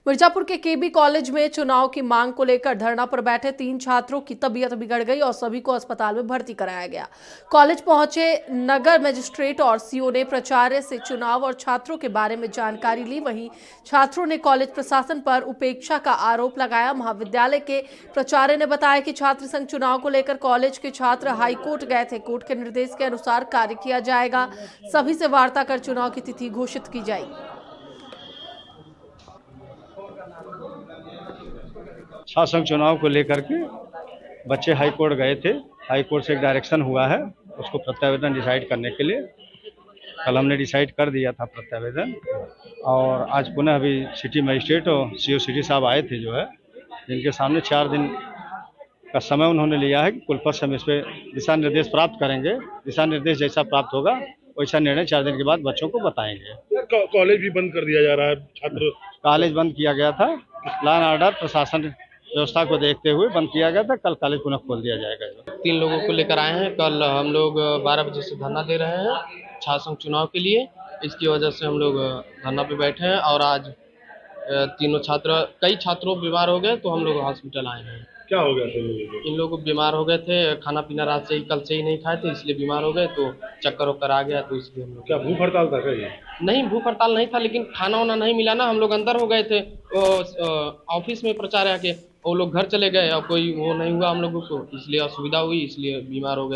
मिर्जापुर के केबी कॉलेज में चुनाव की मांग को लेकर धरना पर बैठे 3 छात्रों की तबीयत बिगड़ गई और सभी को अस्पताल में भर्ती कराया गया। कॉलेज पहुंचे नगर मजिस्ट्रेट और सीओ ने प्राचार्य से चुनाव और छात्रों के बारे में जानकारी ली। वहीं छात्रों ने कॉलेज प्रशासन पर उपेक्षा का आरोप लगाया। महाविद्यालय के प्राचार्य ने बताया कि छात्र संघ चुनाव को लेकर कॉलेज के छात्र हाईकोर्ट गए थे। कोर्ट के निर्देश के अनुसार कार्य किया जाएगा। सभी से वार्ता कर चुनाव की तिथि घोषित की जाएगी। शासन चुनाव को लेकर के बच्चे हाई कोर्ट गए थे। हाई कोर्ट से एक डायरेक्शन हुआ है उसको प्रत्यावेदन डिसाइड करने के लिए। कल हमने डिसाइड कर दिया था प्रत्यावेदन, और आज पुनः अभी सिटी मजिस्ट्रेट और सीओ सिटी साहब आए थे जो है, जिनके सामने 4 दिन का समय उन्होंने लिया है कि कुल पद हम इस पर दिशा निर्देश प्राप्त करेंगे। दिशा निर्देश जैसा प्राप्त होगा वैसा निर्णय 4 दिन के बाद बच्चों को बताएंगे। कॉलेज भी बंद कर दिया जा रहा है, छात्र कॉलेज बंद किया गया था, लॉ एंड ऑर्डर प्रशासन व्यवस्था को देखते हुए बंद किया गया था। कल कॉलेज पुनः खोल दिया जाएगा। 3 लोगों को लेकर आए हैं। कल हम लोग 12 बजे से धरना दे रहे हैं छात्र संघ चुनाव के लिए। इसकी वजह से हम लोग धरना पे बैठे हैं और आज कई छात्रों बीमार हो गए तो हम लोग हॉस्पिटल आए हैं। क्या हो गया था इन लोग बीमार हो गए थे, खाना पीना रात से ही कल से ही नहीं खाए थे, इसलिए बीमार हो गए, तो चक्कर वक्कर आ गया, तो इसलिए हम लोग। क्या भूख हड़ताल था क्या ये? नहीं, भूख हड़ताल नहीं था, लेकिन खाना वाना नहीं मिला ना। हम लोग अंदर हो गए थे ऑफिस में प्राचार्य के, वो लोग घर चले गए और कोई वो नहीं हुआ हम लोगों को, इसलिए असुविधा हुई, इसलिए बीमार हो गए।